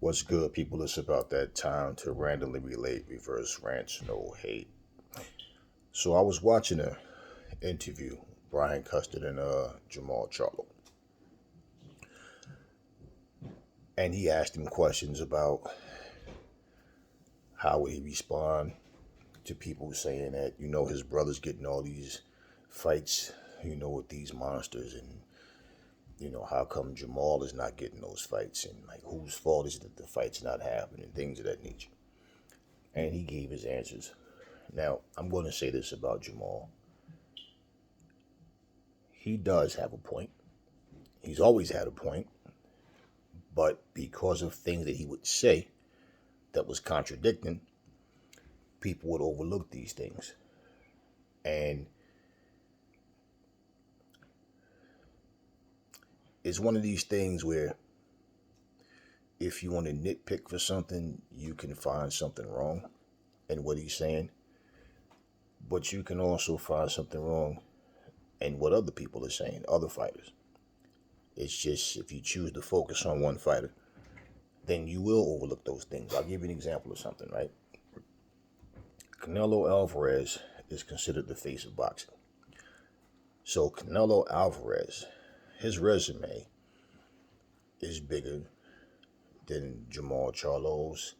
What's good, people? It's about that time to randomly relate reverse rants, no hate. So I was watching a interview, Brian Custard and Jermall Charlo, and he asked him questions about how would he respond to people saying that his brother's getting all these fights, with these monsters, and how come Jermall is not getting those fights, and like whose fault is it that the fight's not happening, things of that nature. And he gave his answers. Now, I'm going to say this about Jermall. He does have a point. He's always had a point. But because of things that he would say that was contradicting, people would overlook these things. And it's one of these things where if you want to nitpick for something, you can find something wrong in what he's saying. But you can also find something wrong in what other people are saying, other fighters. It's just if you choose to focus on one fighter, then you will overlook those things. I'll give you an example of something, right? Canelo Alvarez is considered the face of boxing. So Canelo Alvarez, his resume is bigger than Jermall Charlo's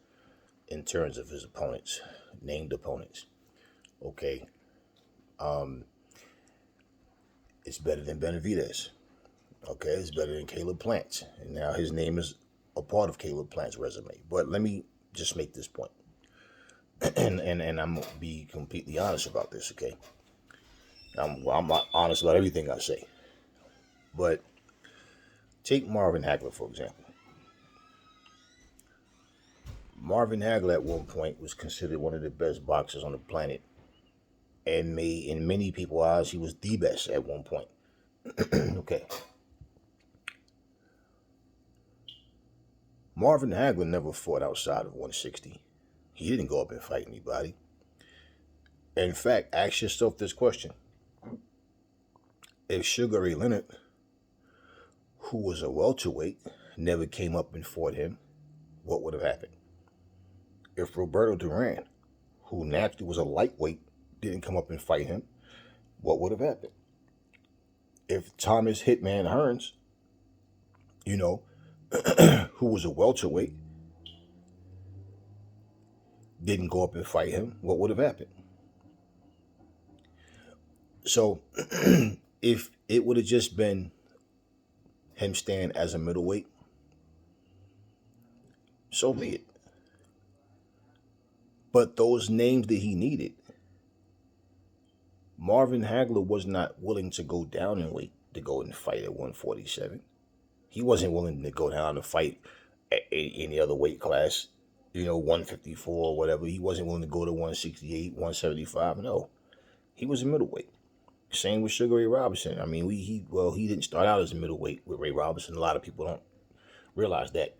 in terms of his opponents, named opponents. Okay. It's better than Benavidez. Okay, it's better than Caleb Plant's. And now his name is a part of Caleb Plant's resume. But let me just make this point. and I'm going to be completely honest about this, okay? I'm not honest about everything I say. But take Marvin Hagler, for example. Marvin Hagler at one point was considered one of the best boxers on the planet. And in many people's eyes, he was the best at one point. Okay. Marvin Hagler never fought outside of 160. He didn't go up and fight anybody. In fact, ask yourself this question. If Sugar Ray Leonard, who was a welterweight, never came up and fought him, what would have happened? If Roberto Duran, who naturally was a lightweight, didn't come up and fight him, what would have happened? If Thomas Hitman Hearns, who was a welterweight, didn't go up and fight him, what would have happened? So, if it would have just been him staying as a middleweight, so be it. But those names that he needed, Marvin Hagler was not willing to go down in weight to go and fight at 147. He wasn't willing to go down and fight at any other weight class, 154 or whatever. He wasn't willing to go to 168, 175. No, he was a middleweight. Same with Sugar Ray Robinson. I mean, he didn't start out as a middleweight with Ray Robinson. A lot of people don't realize that.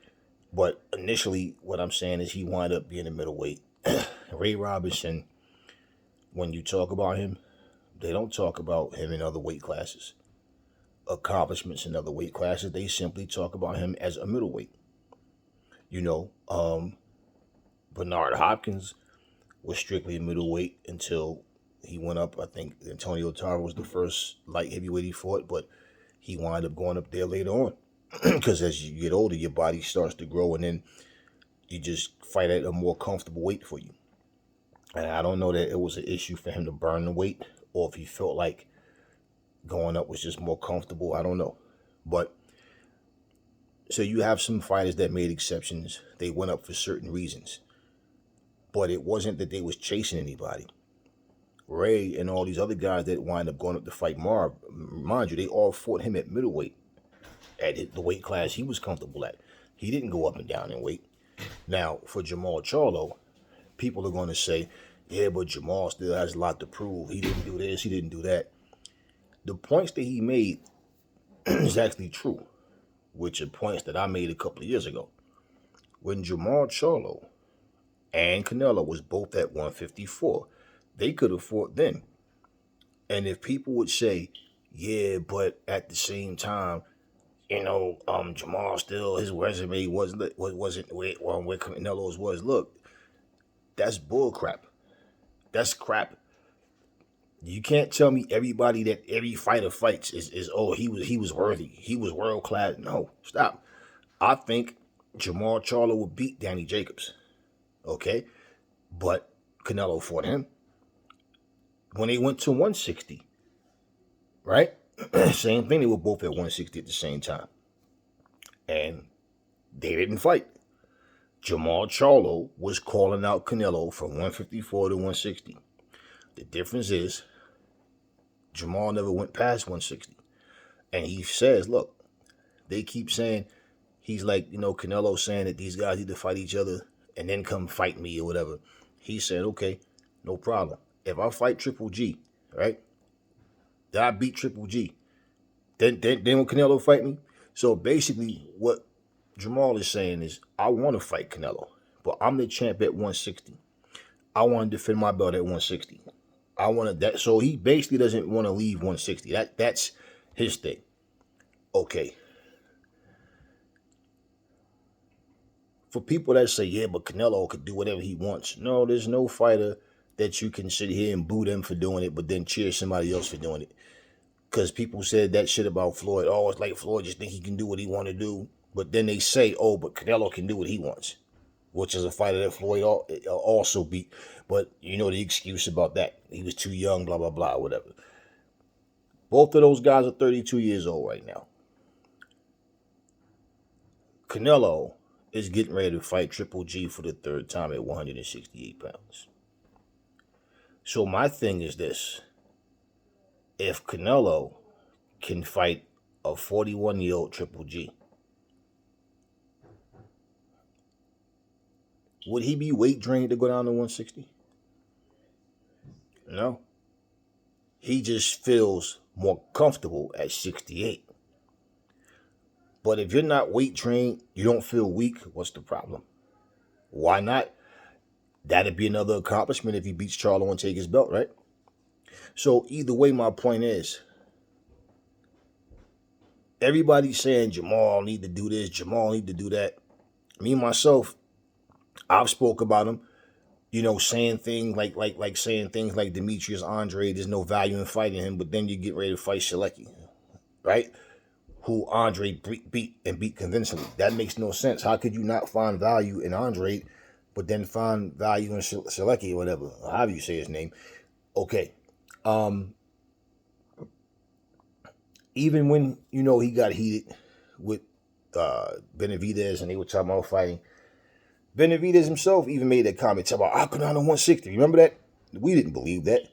But initially, what I'm saying is he wound up being a middleweight. Ray Robinson, when you talk about him, they don't talk about him in other weight classes, accomplishments in other weight classes. They simply talk about him as a middleweight. Bernard Hopkins was strictly a middleweight until he went up. I think Antonio Tarver was the first light heavyweight he fought, but he wound up going up there later on. Because as you get older, your body starts to grow, and then you just fight at a more comfortable weight for you. And I don't know that it was an issue for him to burn the weight, or if he felt like going up was just more comfortable. I don't know. But so you have some fighters that made exceptions. They went up for certain reasons. But it wasn't that they was chasing anybody. Ray and all these other guys that wind up going up to fight Marv, mind you, they all fought him at middleweight, at the weight class he was comfortable at. He didn't go up and down in weight. Now, for Jermall Charlo, people are going to say, yeah, but Jermall still has a lot to prove. He didn't do this, he didn't do that. The points that he made is actually true, which are points that I made a couple of years ago. When Jermall Charlo and Canelo was both at 154, they could have fought then. And if people would say, yeah, but at the same time, Jermall still his resume wasn't where Canelo's was. Look, that's bull crap. That's crap. You can't tell me everybody that every fighter fights is oh he was worthy. He was world class. No, stop. I think Jermall Charlo would beat Danny Jacobs. Okay? But Canelo fought him when they went to 160. Right? Same thing. They were both at 160 at the same time. And they didn't fight. Jermall Charlo was calling out Canelo from 154 to 160. The difference is Jermall never went past 160. And he says, look, they keep saying, he's like, Canelo saying that these guys need to fight each other and then come fight me or whatever. He said, okay, no problem. If I fight Triple G, right, then I beat Triple G. Then will Canelo fight me? So basically what Jermall is saying is, I want to fight Canelo, but I'm the champ at 160. I want to defend my belt at 160. I want to that. So he basically doesn't want to leave 160. That's his thing. Okay. For people that say, yeah, but Canelo could do whatever he wants. No, there's no fighter that you can sit here and boo them for doing it, but then cheer somebody else for doing it. Because people said that shit about Floyd. Oh, it's like Floyd just think he can do what he want to do. But then they say, oh, but Canelo can do what he wants, which is a fighter that Floyd also beat. But you know the excuse about that. He was too young, blah, blah, blah, whatever. Both of those guys are 32 years old right now. Canelo is getting ready to fight Triple G for the third time at 168 pounds. So my thing is this. If Canelo can fight a 41-year-old Triple G, would he be weight drained to go down to 160? No. He just feels more comfortable at 68. But if you're not weight trained, you don't feel weak, what's the problem? Why not? That'd be another accomplishment if he beats Charlo and take his belt, right? So either way, my point is, everybody's saying Jermall need to do this, Jermall need to do that. Me, myself, I've spoke about him, saying things like saying things like Demetrius, Andrade, there's no value in fighting him, but then you get ready to fight Shalecki, right? Who Andrade beat convincingly. That makes no sense. How could you not find value in Andrade, but then find value in Shalecki or whatever, however you say his name? Okay. Even when, he got heated with Benavidez and they were talking about fighting, Benavidez himself even made that comment about, I could on 160. Remember that? We didn't believe that.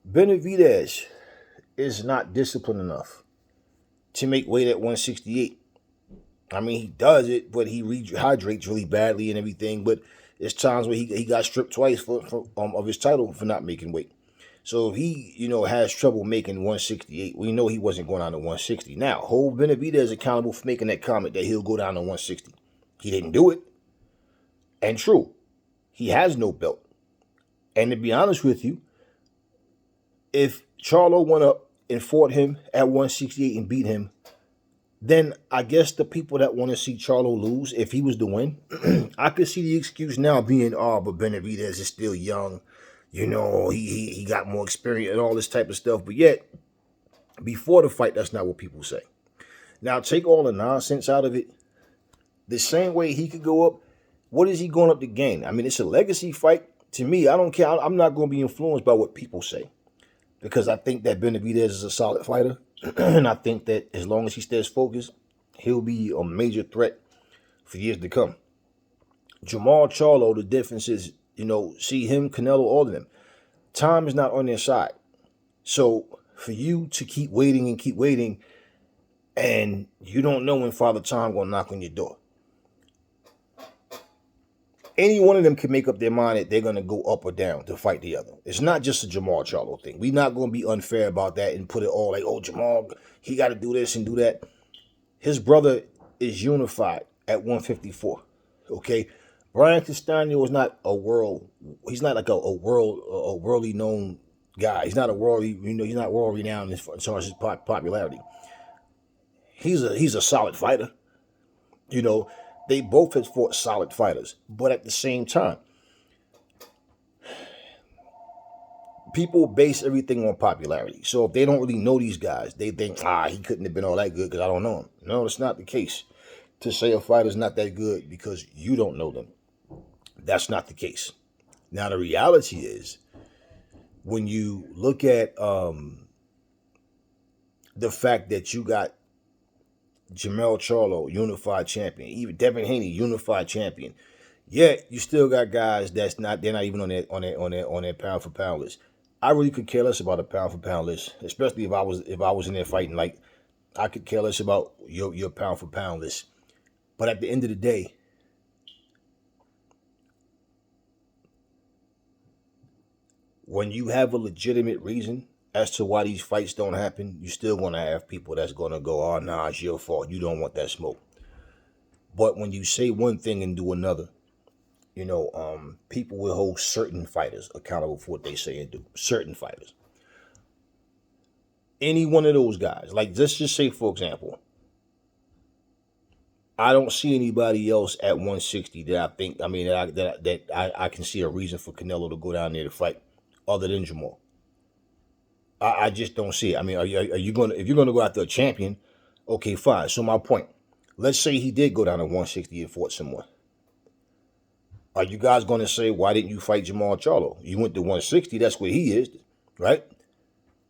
Benavidez is not disciplined enough to make weight at 168. I mean, he does it, but he rehydrates really badly and everything. But there's times where he got stripped twice of his title for not making weight. So if he, has trouble making 168, we know he wasn't going down to 160. Now, hold Benavidez accountable for making that comment that he'll go down to 160. He didn't do it. And true, he has no belt. And to be honest with you, if Charlo went up and fought him at 168 and beat him, then I guess the people that want to see Charlo lose, if he was to win, I could see the excuse now being, but Benavidez is still young. He got more experience and all this type of stuff. But yet, before the fight, that's not what people say. Now, take all the nonsense out of it. The same way he could go up, what is he going up to gain? I mean, it's a legacy fight. To me, I don't care. I'm not going to be influenced by what people say. Because I think that Benavidez is a solid fighter. And I think that as long as he stays focused, he'll be a major threat for years to come. Jermall Charlo, the difference is, see him, Canelo, all of them. Time is not on their side. So for you to keep waiting, and you don't know when Father Time going to knock on your door. Any one of them can make up their mind that they're going to go up or down to fight the other. It's not just a Jermall Charlo thing. We're not going to be unfair about that and put it all like, Jermall, he got to do this and do that. His brother is unified at 154. Okay? Brian Castaño is not he's not like a worldly known guy. He's not a worldly, he's not world renowned as far as his popularity. He's a solid fighter. You know, they both have fought solid fighters, but at the same time, people base everything on popularity. So if they don't really know these guys, they think, he couldn't have been all that good because I don't know him. No, it's not the case. To say a fighter's not that good because you don't know them, that's not the case. Now, the reality is, when you look at the fact that you got Jermall Charlo, unified champion, even Devin Haney, unified champion, yet you still got guys they're not even on their pound for pound list. I really could care less about a pound for pound list, especially if I was in there fighting. Like, I could care less about your pound for pound list. But at the end of the day, when you have a legitimate reason as to why these fights don't happen, you're still going to have people that's going to go, oh, nah, it's your fault. You don't want that smoke. But when you say one thing and do another, people will hold certain fighters accountable for what they say and do. Certain fighters. Any one of those guys, like, let's just say, for example, I don't see anybody else at 160 that I think, that I can see a reason for Canelo to go down there to fight other than Jermall. I just don't see it. I mean, if you're gonna go after a champion, okay, fine. So my point, let's say he did go down to 160 and fought someone. Are you guys going to say, why didn't you fight Jermall Charlo? You went to 160, that's where he is, right?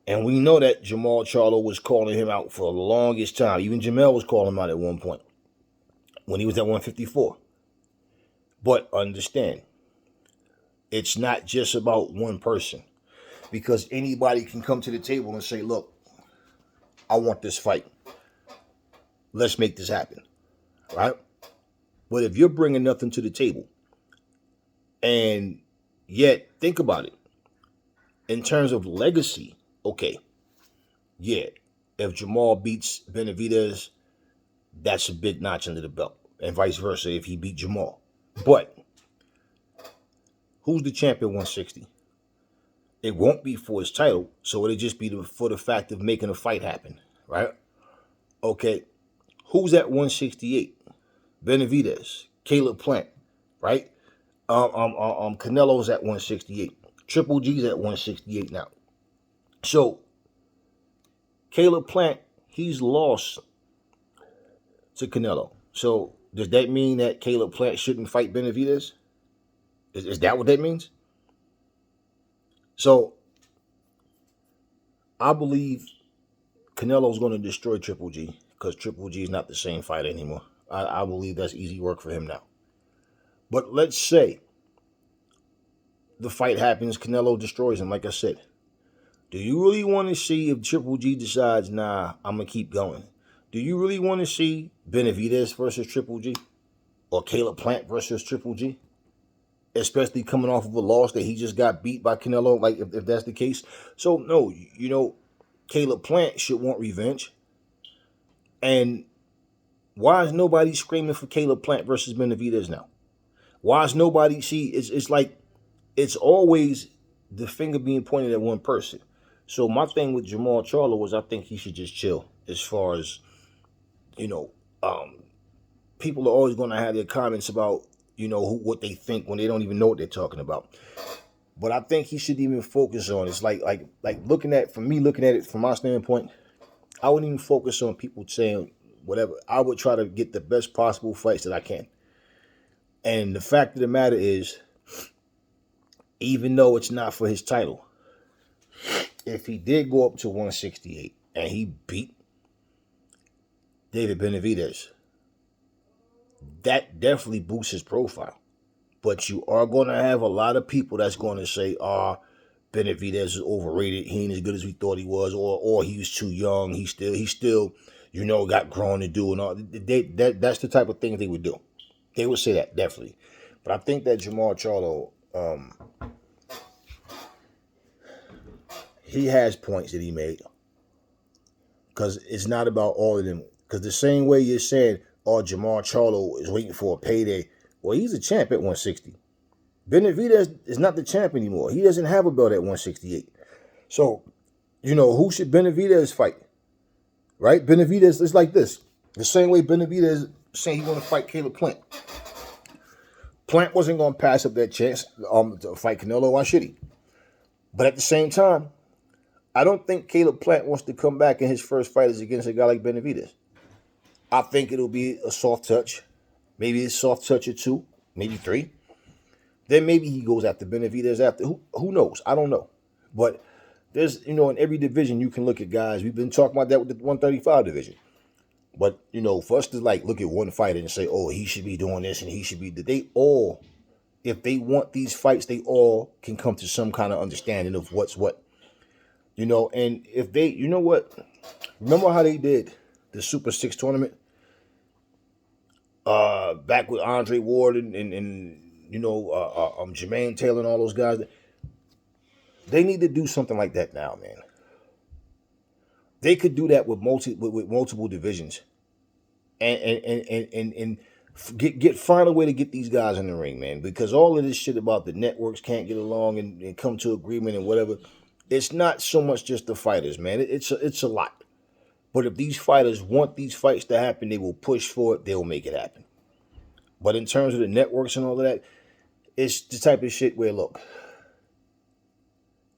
And we know that Jermall Charlo was calling him out for the longest time. Even Jermall was calling him out at one point when he was at 154. But understand, it's not just about one person, because anybody can come to the table and say, look, I want this fight. Let's make this happen, right? But if you're bringing nothing to the table, and yet, think about it, in terms of legacy, okay, yeah, if Jermall beats Benavidez, that's a big notch under the belt, and vice versa if he beat Jermall. But who's the champion 160? It won't be for his title, so it'll just be for the fact of making a fight happen, right? Okay, who's at 168? Benavidez, Caleb Plant, right? Canelo's at 168. Triple G's at 168 now. So Caleb Plant, he's lost to Canelo. So does that mean that Caleb Plant shouldn't fight Benavidez? Is that what that means? So I believe Canelo's going to destroy Triple G because Triple G is not the same fighter anymore. I believe that's easy work for him now. But let's say the fight happens, Canelo destroys him, like I said. Do you really want to see if Triple G decides, nah, I'm going to keep going? Do you really want to see Benavidez versus Triple G? Or Caleb Plant versus Triple G? Especially coming off of a loss that he just got beat by Canelo, like if that's the case. So, no, Caleb Plant should want revenge. And why is nobody screaming for Caleb Plant versus Benavidez now? Why is nobody, it's like, it's always the finger being pointed at one person. So my thing with Jermall Charlo was I think he should just chill as far as, people are always going to have their comments about, what they think when they don't even know what they're talking about. But I think he should even focus on, it's like looking at it from my standpoint, I wouldn't even focus on people saying whatever. I would try to get the best possible fights that I can. And the fact of the matter is, even though it's not for his title, if he did go up to 168 and he beat David Benavidez, that definitely boosts his profile. But you are going to have a lot of people that's going to say, Benavidez is overrated. He ain't as good as we thought he was, or he was too young. He still, got grown to do and all. That's the type of thing they would do. They would say that, definitely. But I think that Jermall Charlo, he has points that he made. Because it's not about all of them. Because the same way you're saying, Jermall Charlo is waiting for a payday. Well, he's a champ at 160. Benavidez is not the champ anymore. He doesn't have a belt at 168. So, who should Benavidez fight? right? Benavidez is like this. The same way Benavidez saying he want to fight Caleb Plant. Plant wasn't going to pass up that chance to fight Canelo. Why should he? But at the same time, I don't think Caleb Plant wants to come back and his first fight is against a guy like Benavidez. I think it'll be a soft touch. Maybe a soft touch or two, maybe three. Then maybe he goes after Benavidez after. Who knows? I don't know. But there's, in every division you can look at guys. We've been talking about that with the 135 division. But, for us to look at one fighter and say, oh, he should be doing this and he should be, they all, if they want these fights, they all can come to some kind of understanding of what's what. And if they, what? Remember how they did the Super 6 tournament? Back with Andre Ward and Jermaine Taylor and all those guys. They need to do something like that now, man. They could do that with multiple divisions, and find a way to get these guys in the ring, man. Because all of this shit about the networks can't get along and come to agreement and whatever, it's not so much just the fighters, man. It's a lot. But if these fighters want these fights to happen, they will push for it. They'll make it happen. But in terms of the networks and all of that, it's the type of shit where, look,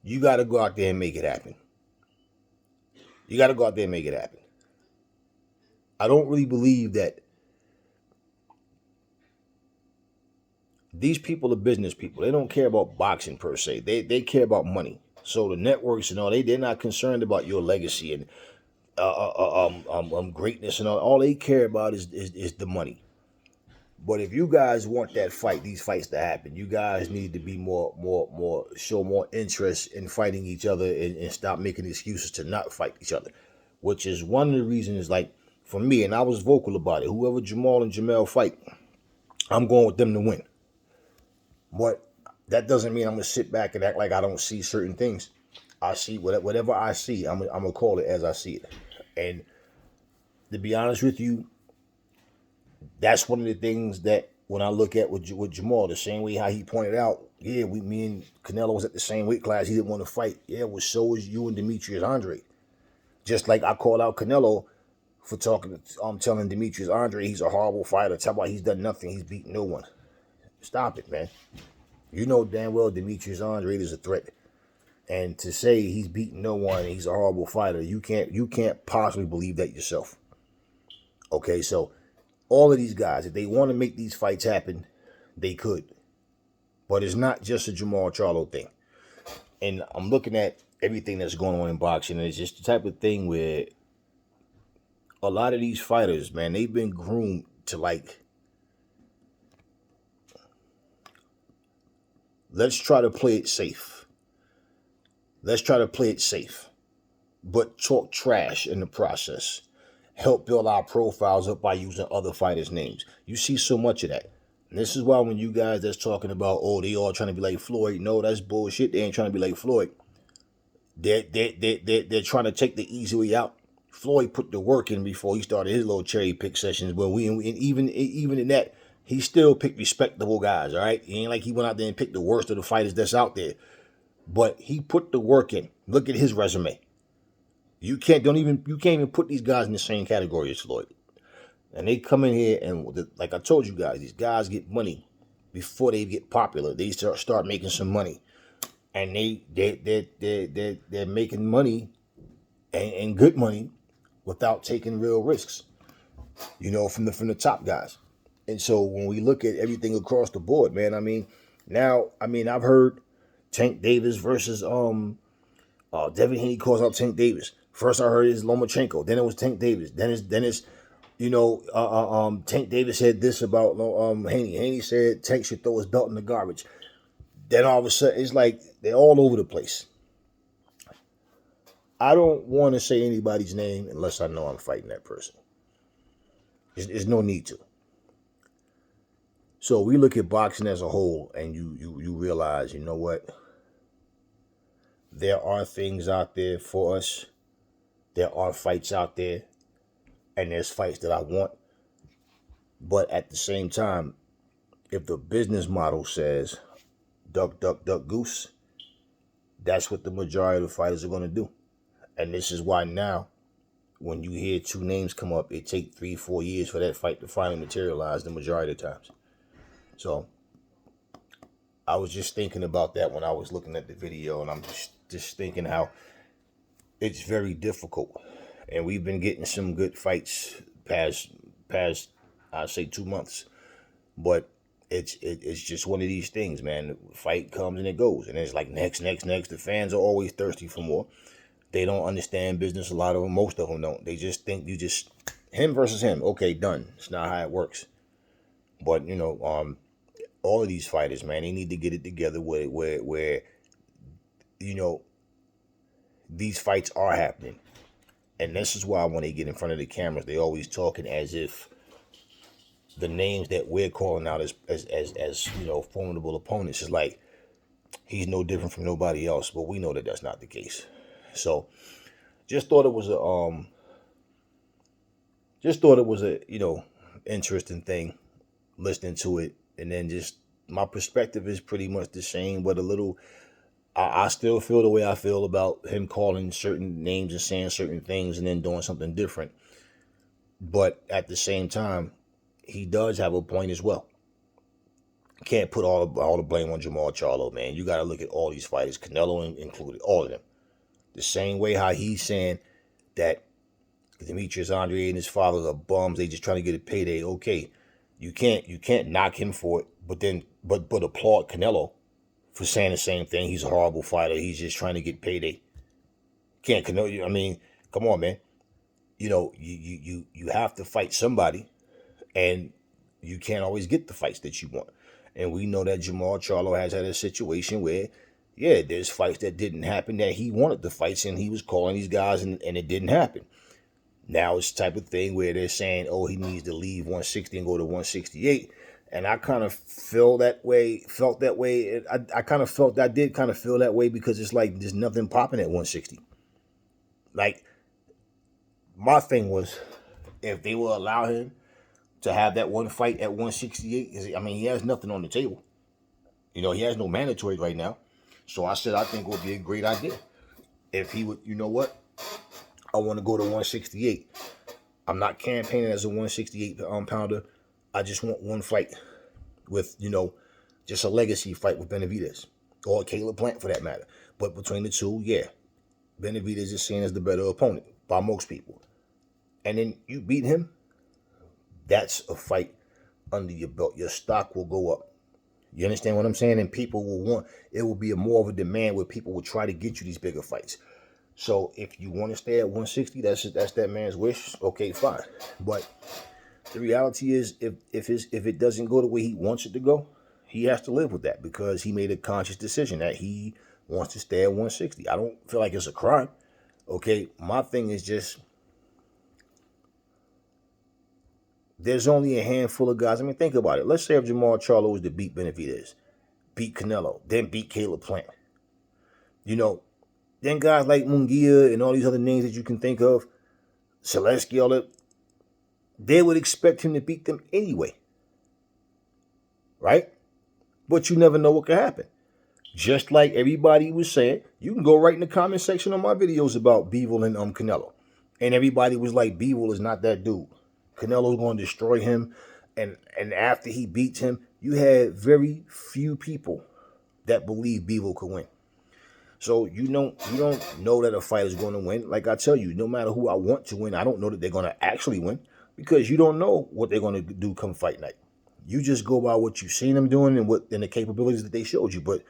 you got to go out there and make it happen. You got to go out there and make it happen. I don't really believe that these people are business people. They don't care about boxing per se. They care about money. So the networks and all, they're not concerned about your legacy and greatness and all. All they care about is the money. But if you guys want that fight, these fights to happen, you guys need to be show more interest in fighting each other and stop making excuses to not fight each other. Which is one of the reasons, for me, and I was vocal about it, whoever Jermall and Jermall fight, I'm going with them to win. But that doesn't mean I'm going to sit back and act like I don't see certain things. I see whatever I see, I'm going to call it as I see it. And to be honest with you, that's one of the things that when I look at with Jermall, the same way how he pointed out, yeah, me and Canelo was at the same weight class. He didn't want to fight. Yeah, well, so was you and Demetrius Andrade. Just like I called out Canelo for telling Demetrius Andrade he's a horrible fighter. Tell about he's done nothing. He's beaten no one. Stop it, man. You know damn well Demetrius Andrade is a threat. And to say he's beaten no one and he's a horrible fighter, you can't possibly believe that yourself. Okay, so all of these guys, if they want to make these fights happen, they could. But it's not just a Jermall Charlo thing. And I'm looking at everything that's going on in boxing, and it's just the type of thing where a lot of these fighters, man, they've been groomed to let's try to play it safe. Let's try to play it safe, but talk trash in the process. Help build our profiles up by using other fighters' names. You see so much of that. And this is why when you guys that's talking about, oh, they all trying to be like Floyd, no, that's bullshit. They ain't trying to be like Floyd. They're trying to take the easy way out. Floyd put the work in before he started his little cherry pick sessions. But even in that, he still picked respectable guys. All right, he ain't like he went out there and picked the worst of the fighters that's out there. But he put the work in. Look at his resume. You can't even put these guys in the same category as Floyd. And they come in here and, like I told you guys, these guys get money before they get popular. They start making some money, and they're making money and good money without taking real risks. From the top guys. And so when we look at everything across the board, man, I've heard Tank Davis versus Devin Haney calls out Tank Davis. First I heard it's Lomachenko, then it was Tank Davis, then it's Tank Davis said this about Haney. Haney said Tank should throw his belt in the garbage. Then all of a sudden it's like they're all over the place. I don't want to say anybody's name unless I know I'm fighting that person. There's no need to. So we look at boxing as a whole, and you realize, you know what? There are things out there for us. There are fights out there, and there's fights that I want. But at the same time, if the business model says duck, duck, duck, goose, that's what the majority of the fighters are going to do. And this is why now when you hear two names come up, it take 3-4 years for that fight to finally materialize the majority of the times. So I was just thinking about that when I was looking at the video, and I'm just thinking how it's very difficult. And we've been getting some good fights past I'd say 2 months. But it's just one of these things, man. The fight comes and it goes, and it's like next. The fans are always thirsty for more. They don't understand business. A lot of them, most of them don't. They just think you just him versus him. Okay, done. It's not how it works. But all of these fighters, man, they need to get it together where these fights are happening. And this is why when they get in front of the cameras, they always talking as if the names that we're calling out as formidable opponents is like he's no different from nobody else. But we know that that's not the case. So just thought it was a interesting thing listening to it. And then just my perspective is pretty much the same, but a little, I still feel the way I feel about him calling certain names and saying certain things and then doing something different. But at the same time, he does have a point as well. Can't put all the blame on Jermall Charlo, man. You got to look at all these fighters, Canelo included, all of them. The same way how he's saying that Demetrius, Andrade, and his father are bums. They just trying to get a payday. Okay, you can't knock him for it, but applaud Canelo for saying the same thing. He's a horrible fighter. He's just trying to get payday. Can't Canelo? I mean, come on, man. You have to fight somebody, and you can't always get the fights that you want. And we know that Jermall Charlo has had a situation where, yeah, there's fights that didn't happen that he wanted the fights, and he was calling these guys, and it didn't happen. Now it's the type of thing where they're saying, oh, he needs to leave 160 and go to 168. And I kind of felt that way. I did kind of feel that way because it's like there's nothing popping at 160. Like, my thing was, if they will allow him to have that one fight at 168, I mean, he has nothing on the table. He has no mandatory right now. So I said, I think it would be a great idea if he would, I want to go to 168. I'm not campaigning as a 168 pounder. I just want one fight with, just a legacy fight with Benavidez or Caleb Plant for that matter. But between the two, yeah, Benavidez is seen as the better opponent by most people. And then you beat him, that's a fight under your belt. Your stock will go up. You understand what I'm saying? And people will want, it will be more of a demand where people will try to get you these bigger fights. So if you want to stay at 160, that's that man's wish. Okay, fine. But the reality is, if it doesn't go the way he wants it to go, he has to live with that because he made a conscious decision that he wants to stay at 160. I don't feel like it's a crime. Okay, my thing is just, there's only a handful of guys. I mean, think about it. Let's say if Jermall Charlo was to beat Benavidez, beat Canelo, then beat Caleb Plant. Then guys like Munguia and all these other names that you can think of, Selesky, all that, they would expect him to beat them anyway. Right? But you never know what could happen. Just like everybody was saying, you can go right in the comment section on my videos about Bivol and Canelo. And everybody was like, Bivol is not that dude. Canelo's going to destroy him. And after he beats him, you had very few people that believe Bivol could win. So you don't know that a fight is going to win. Like I tell you, no matter who I want to win, I don't know that they're going to actually win because you don't know what they're going to do come fight night. You just go by what you've seen them doing and the capabilities that they showed you. But,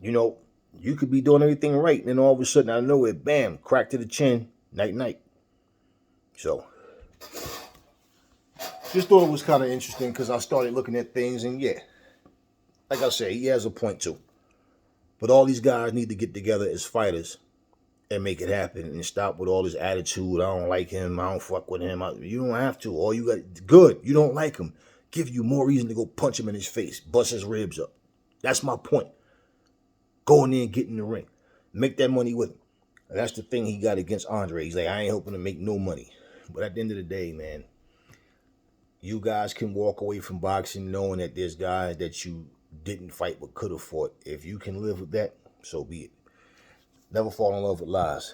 you could be doing everything right. And then all of a sudden, out of nowhere, bam, crack to the chin, night. So just thought it was kind of interesting because I started looking at things and yeah, like I say, he has a point too. But all these guys need to get together as fighters and make it happen and stop with all this attitude. I don't like him. I don't fuck with him. You don't have to. All you got, good. You don't like him. Give you more reason to go punch him in his face. Bust his ribs up. That's my point. Go in there and get in the ring. Make that money with him. And that's the thing he got against Andrade. He's like, I ain't hoping to make no money. But at the end of the day, man, you guys can walk away from boxing knowing that there's guys that you didn't fight but could have fought. If you can live with that, so be it. Never fall in love with lies.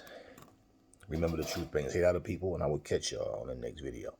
Remember, the truth brings hate out of people, and I will catch y'all on the next video.